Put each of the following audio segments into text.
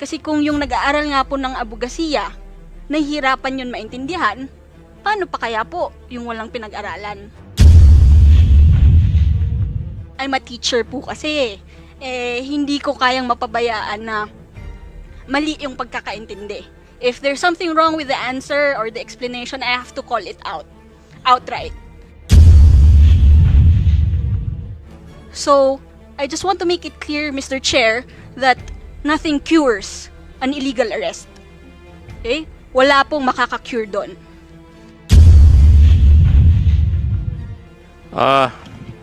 Kasi kung yung nag-aaral nga po ng abogasiya, nahihirapan yun maintindihan, paano pa kaya po yung walang pinag-aralan? I'm a teacher po kasi, hindi ko kayang mapabayaan na mali yung pagkakaintindi. If there's something wrong with the answer or the explanation, I have to call it out. Outright. So, I just want to make it clear, Mr. Chair, that nothing cures an illegal arrest. Okay? Wala pong makaka-cure doon.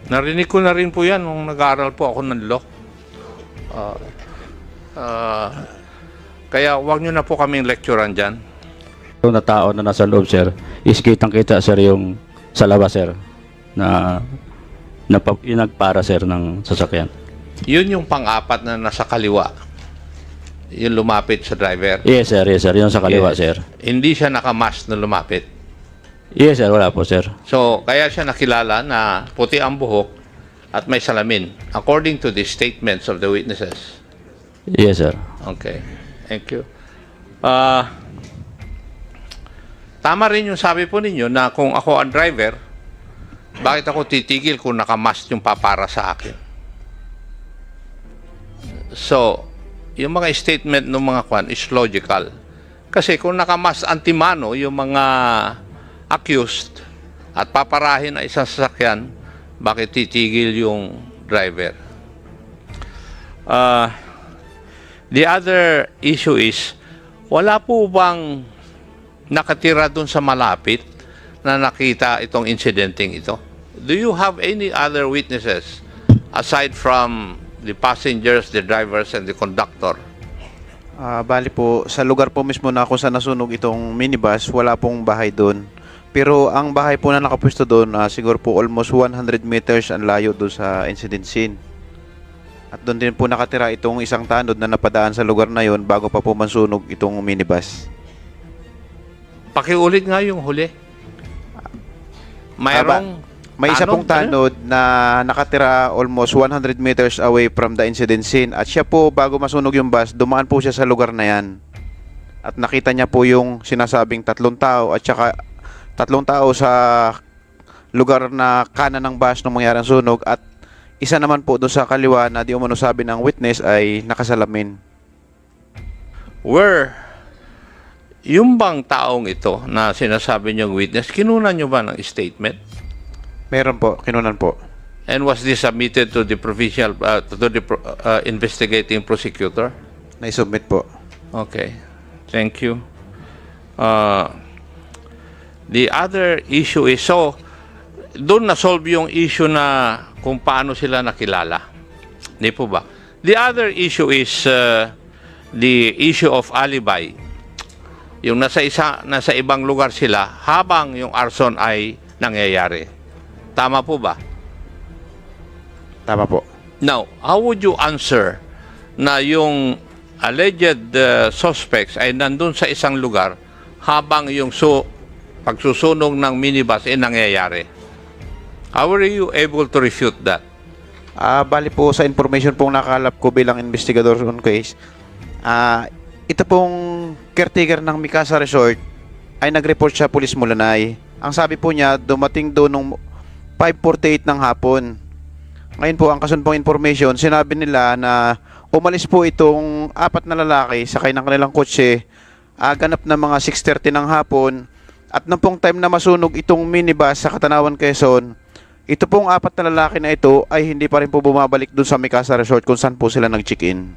Narinig ko na rin po yan nung nag-aaral po ako ng law. Kaya wag nyo na po kaming lecturean dyan. Yung na tao na nasa loob, sir, is kitang-kita, sir, yung sa labas, sir, na yung nagpara, sir, ng sasakyan. Yun yung pang-apat na nasa kaliwa. Yung lumapit sa driver. Yes, sir, yung sa kaliwa, Yes. sir. Hindi siya nakamask na lumapit. Yes, sir, wala po, sir. So, kaya siya nakilala na puti ang buhok at may salamin, according to the statements of the witnesses. Yes, sir. Okay. Thank you. Tama rin yung sabi po ninyo na kung ako ang driver, bakit ako titigil kung nakamask yung papara sa akin? So, yung mga statement ng mga kwan is logical. Kasi kung nakamask antimano yung mga accused at paparahin ang isang sasakyan, bakit titigil yung driver? The other issue is, wala po bang nakatira dun sa malapit na nakita itong incidenting ito? Do you have any other witnesses aside from the passengers, the drivers, and the conductor? Bali po, sa lugar po mismo na kung saan nasunog itong minibus, wala pong bahay doon. Pero ang bahay po na nakapwesto doon, siguro po almost 100 meters ang layo doon sa incident scene. At doon din po nakatira itong isang tanod na napadaan sa lugar na yon bago pa po mansunog itong minibus. Pakiulit nga yung huli. Mayroong May isa pong tanod na nakatira almost 100 meters away from the incident scene. At siya po, bago masunog yung bus, dumaan po siya sa lugar na yan. At nakita niya po yung sinasabing 3 tao at saka 3 tao sa lugar na kanan ng bus nung mangyari ang sunog. At isa naman po doon sa kaliwa na di umano sabi ng witness ay nakasalamin. Where yung bang taong ito na sinasabi niyong witness, kinunan niyo ba ng statement? Meron po, kinunan po. And was this submitted to the provincial, to the investigating prosecutor? Naisubmit po. Okay. Thank you. The other issue is, so, doon na-solve yung issue na kung paano sila nakilala. Di po ba? The other issue is the issue of alibi. Yung nasa ibang lugar sila habang yung arson ay nangyayari. Tama po ba? Tama po. Now, how would you answer na yung alleged suspects ay nandun sa isang lugar habang yung pagsusunog ng minibus ay nangyayari? How were you able to refute that? Bali po sa information pong nakalap ko bilang investigador on case, ito pong caretaker ng Mikasa Resort ay nag-report sa Police Mulanay. Ang sabi po niya, dumating doon nung 5:48 ng hapon. Ngayon po, ang kasunod pong information, sinabi nila na umalis po itong 4 na lalaki sakay ng kanilang kotse, ganap na mga 6:30 ng hapon. At nung pong time na masunog itong minibus sa Katanawan, Quezon, ito pong 4 na lalaki na ito ay hindi pa rin po bumabalik dun sa Mikasa Resort kung saan po sila nag-check-in.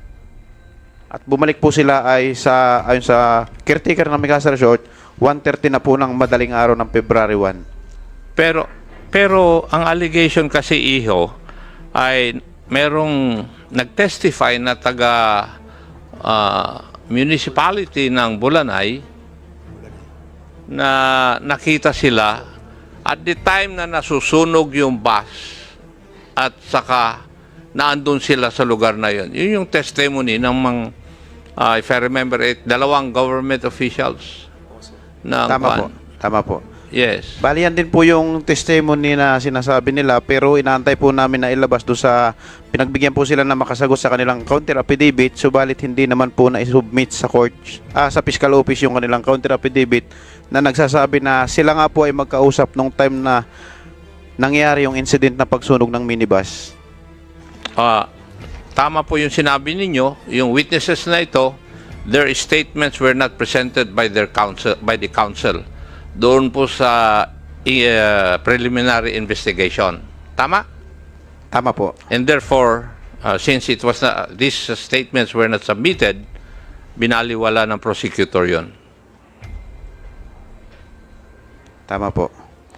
At bumalik po sila ay ayon sa caretaker ng Mikasa Resort, 1:30 na po ng madaling araw ng February 1. Pero ang allegation kasi, Iho, ay merong nag-testify na taga municipality ng Bulanay na nakita sila at the time na nasusunog yung bus at saka naandun sila sa lugar na yun. Yun yung testimony ng mga, if I remember it, 2 government officials. Tama po. Yes. Bali yan din po yung testimony na sinasabi nila, pero inaantay po namin na ilabas do sa pinagbigyan po sila na makasagot sa kanilang counter affidavit, subalit hindi naman po na isubmit sa court, sa fiscal office yung kanilang counter affidavit na nagsasabi na sila nga po ay magkausap nung time na nangyari yung incident na pagsunog ng minibus. Tama po yung sinabi ninyo, yung witnesses na ito, their statements were not presented by their counsel, by the counsel doon po sa preliminary investigation. Tama? Tama po. And therefore, since it was these statements were not submitted, binaliwala ng prosecutor yon. Tama po.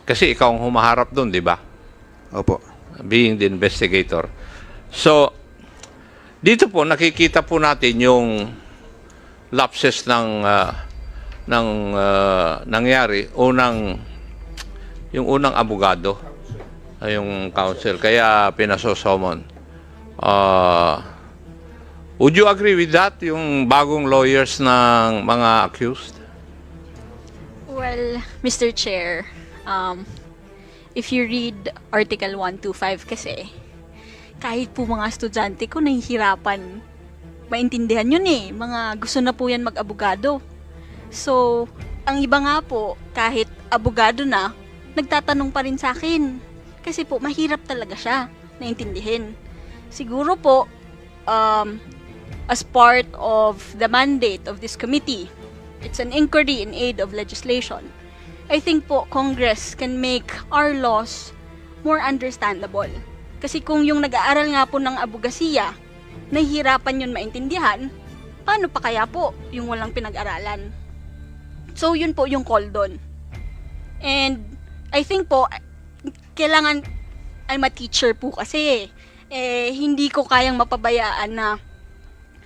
Kasi ikaw ang humaharap doon, di ba? Opo. Being the investigator. So, dito po nakikita po natin yung lapses ng nangyari yung unang abogado, yung counsel, kaya pinasosomon. Would you agree with that, yung bagong lawyers ng mga accused? Well, Mr. Chair, if you read Article 125 kasi, kahit po mga estudyante ko nahihirapan maintindihan yun eh. Mga gusto na po yan mag-abogado. So, ang iba nga po, kahit abogado na, nagtatanong pa rin sa akin. Kasi po, mahirap talaga siya naintindihin. Siguro po, as part of the mandate of this committee, it's an inquiry in aid of legislation. I think po, Congress can make our laws more understandable. Kasi kung yung nag-aaral nga po ng abogasiya, nahihirapan yun maintindihan, paano pa kaya po yung walang pinag-aralan? So, yun po yung call doon. And, I think po, kailangan, I'm a teacher po kasi, hindi ko kayang mapabayaan na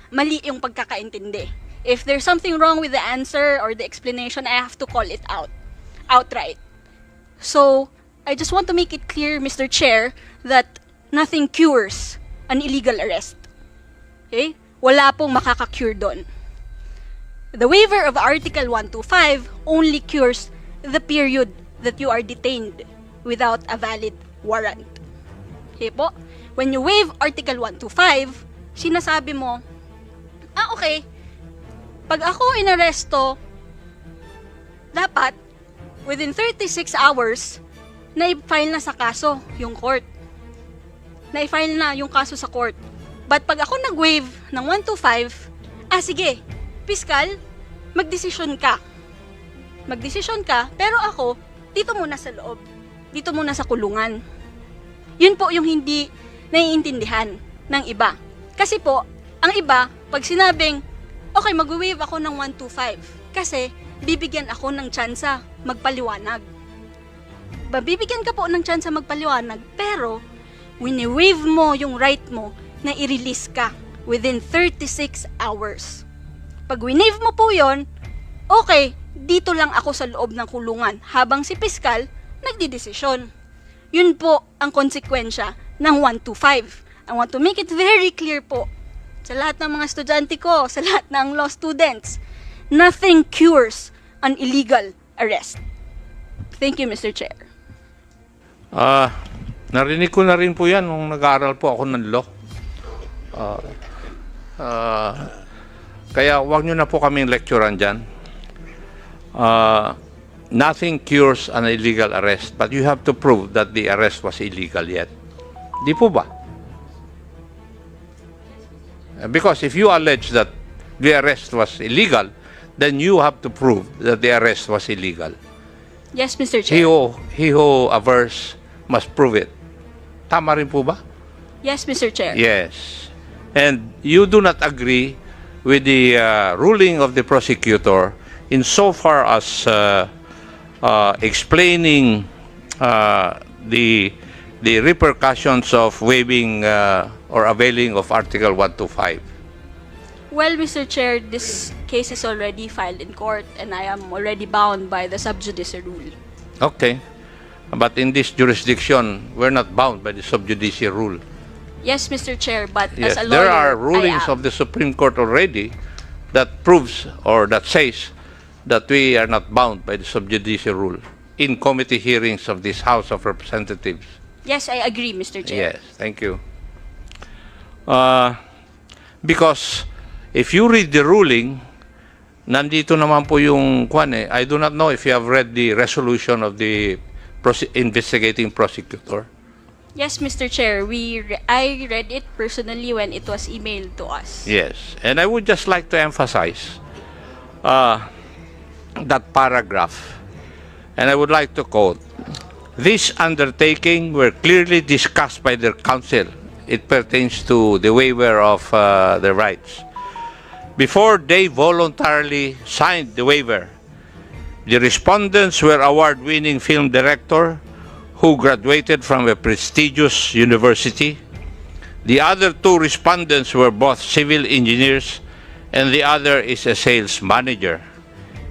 mali yung pagkakaintindi. If there's something wrong with the answer or the explanation, I have to call it out, outright. So, I just want to make it clear, Mr. Chair, that nothing cures an illegal arrest. Okay? Wala pong makaka-cure doon. The waiver of Article 125 only cures the period that you are detained without a valid warrant. Okay po? When you waive Article 125, sinasabi mo, okay, pag ako inaresto, dapat, within 36 hours, na-file na sa kaso yung court. Na-file na yung kaso sa court. But pag ako nag-waive ng 125, sige, piskal, magdesisyon ka. Magdesisyon ka, pero ako, dito muna sa loob. Dito muna sa kulungan. Yun po yung hindi naiintindihan ng iba. Kasi po, ang iba, pag sinabing, okay, mag-waive ako ng 125, kasi bibigyan ako ng tsansa magpaliwanag. Bibigyan ka po ng tsansa magpaliwanag, pero wini-waive mo yung right mo na i-release ka within 36 hours. Pag wini-waive mo po yon, okay, dito lang ako sa loob ng kulungan habang si piskal nagdidesisyon. Yun po ang konsekwensya ng 125. I want to make it very clear po sa lahat ng mga estudyante ko, sa lahat ng law students, nothing cures an illegal arrest. Thank you, Mr. Chair. Narinig ko na rin po yan nung nag-aaral po ako ng law. Kaya wag nyo na po kaming lecturean dyan. Nothing cures an illegal arrest, but you have to prove that the arrest was illegal yet. Di po ba? Because if you allege that the arrest was illegal, then you have to prove that the arrest was illegal. Yes, Mr. He Chair. who averse must prove it. Tama rin po ba? Yes, Mr. Chair. Yes. And you do not agree with the ruling of the prosecutor insofar as explaining the repercussions of waiving or availing of Article 125. Well, Mr. Chair, this case is already filed in court and I am already bound by the sub judice rule. Okay. But in this jurisdiction, we're not bound by the sub judice rule. Yes, Mr. Chair, but Yes, as a lawyer, there are rulings I am. of the Supreme Court already that proves or that says that we are not bound by the sub judice rule. in committee hearings of this House of Representatives. Yes, I agree, Mr. Chair. Yes, thank you. Because if you read the ruling, nandito naman po yung kwan eh. I do not know if you have read the resolution of the investigating prosecutor. Yes, Mr. Chair. I read it personally when it was emailed to us. Yes, and I would just like to emphasize that paragraph, and I would like to quote, "This undertaking were clearly discussed by their counsel." It pertains to the waiver of the rights. Before they voluntarily signed the waiver, the respondents were award-winning film director who graduated from a prestigious university. The other two respondents were both civil engineers, and the other is a sales manager.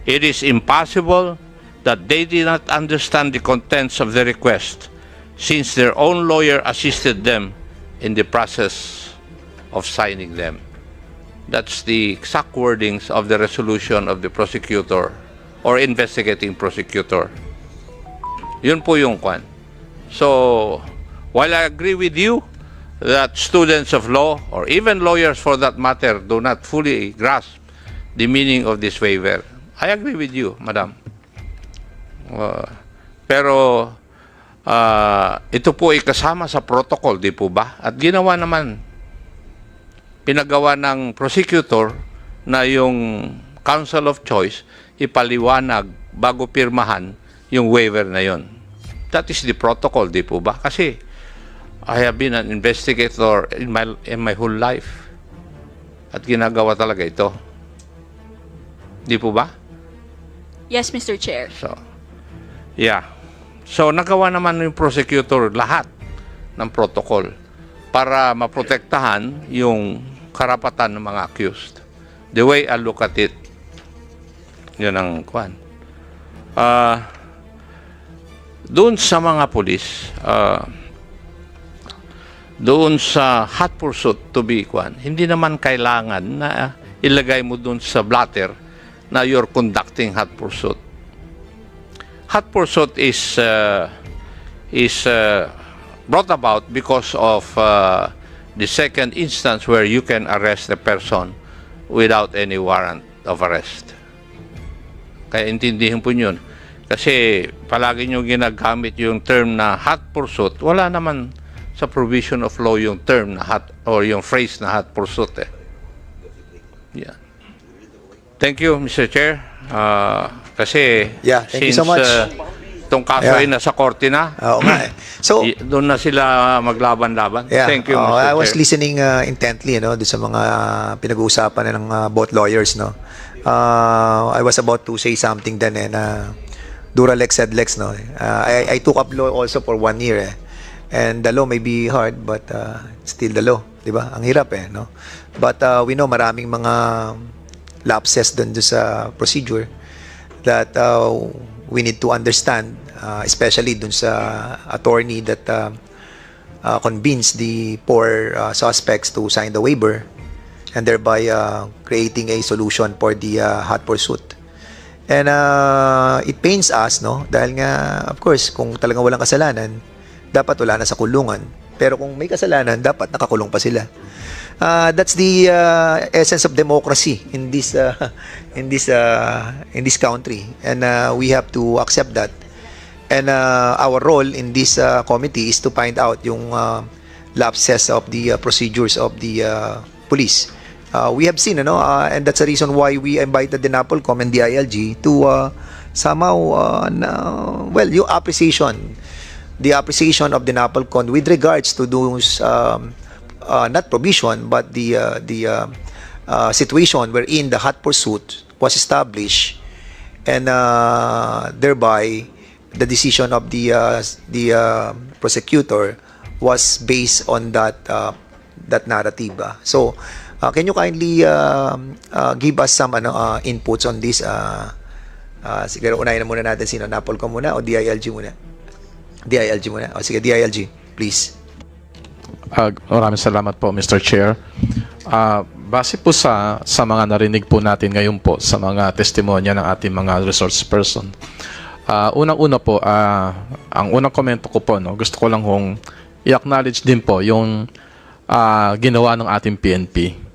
It is impossible that they did not understand the contents of the request, since their own lawyer assisted them in the process of signing them. That's the exact wordings of the resolution of the prosecutor or investigating prosecutor. Yun po yung kwan. So, while I agree with you that students of law, or even lawyers for that matter, do not fully grasp the meaning of this waiver, I agree with you, madam. Pero, ito po ay kasama sa protocol, di po ba? At ginawa naman, pinagawa ng prosecutor na yung counsel of choice ipaliwanag bago pirmahan yung waiver na yon. That is the protocol, di po ba? Kasi I have been an investigator in my whole life. At ginagawa talaga ito. Di po ba? Yes, Mr. Chair. So, yeah. So, nagawa naman yung prosecutor lahat ng protocol para maprotektahan yung karapatan ng mga accused. The way I look at it, yun ang kwan. Doon sa mga pulis, doon sa hot pursuit to be kwan, hindi naman kailangan na ilagay mo doon sa blatter na you're conducting hot pursuit. Hot pursuit is brought about because of the second instance where you can arrest a person without any warrant of arrest. Kaya intindihin po yun. Kasi palagi nyo ginagamit yung term na hot pursuit, wala naman sa provision of law yung term na hot, or yung phrase na hot pursuit eh. Yeah. Thank you, Mr. Chair. Kasi Yeah, thank you so much. Itong kaso Yeah. ay nasa korte na, Oo nga eh. So, doon na sila maglaban-laban. yeah, Thank you, Mr. I was Chair. listening intently, doon sa mga pinag-uusapan ng both lawyers, no. I was about to say something then na Duralex said Lex, no. I took up law also for 1 year and the law may be hard but still the law, di ba? Ang hirap no. But we know maraming mga lapses doon sa procedure that we need to understand, especially dun sa attorney that convinced the poor suspects to sign the waiver and thereby creating a solution for the hot pursuit. And it pains us, no? Dahil nga, of course, kung talagang walang kasalanan, dapat wala na sa kulungan. Pero kung may kasalanan, dapat nakakulong pa sila. That's the essence of democracy in this country, and we have to accept that. And our role in this committee is to find out yung lapses of the procedures of the police. We have seen, and that's the reason why we invited the NAPOLCOM and the ILG to somehow, yung the appreciation of the NAPOLCOM with regards to those. Not provision, but the situation wherein the hot pursuit was established, and thereby the decision of the prosecutor was based on that narrative. So, can you kindly give us some inputs on this? Siguro unahin na muna natin sino, NAPOLCOM muna o DILG muna? DILG muna. O sige, DILG, please. Maraming salamat po, Mr. Chair. Base po sa mga narinig po natin ngayon po sa mga testimonya ng ating mga resource person, Unang-una po, ang unang komento ko po, no, gusto ko lang hong i-acknowledge din po yung ginawa ng ating PNP.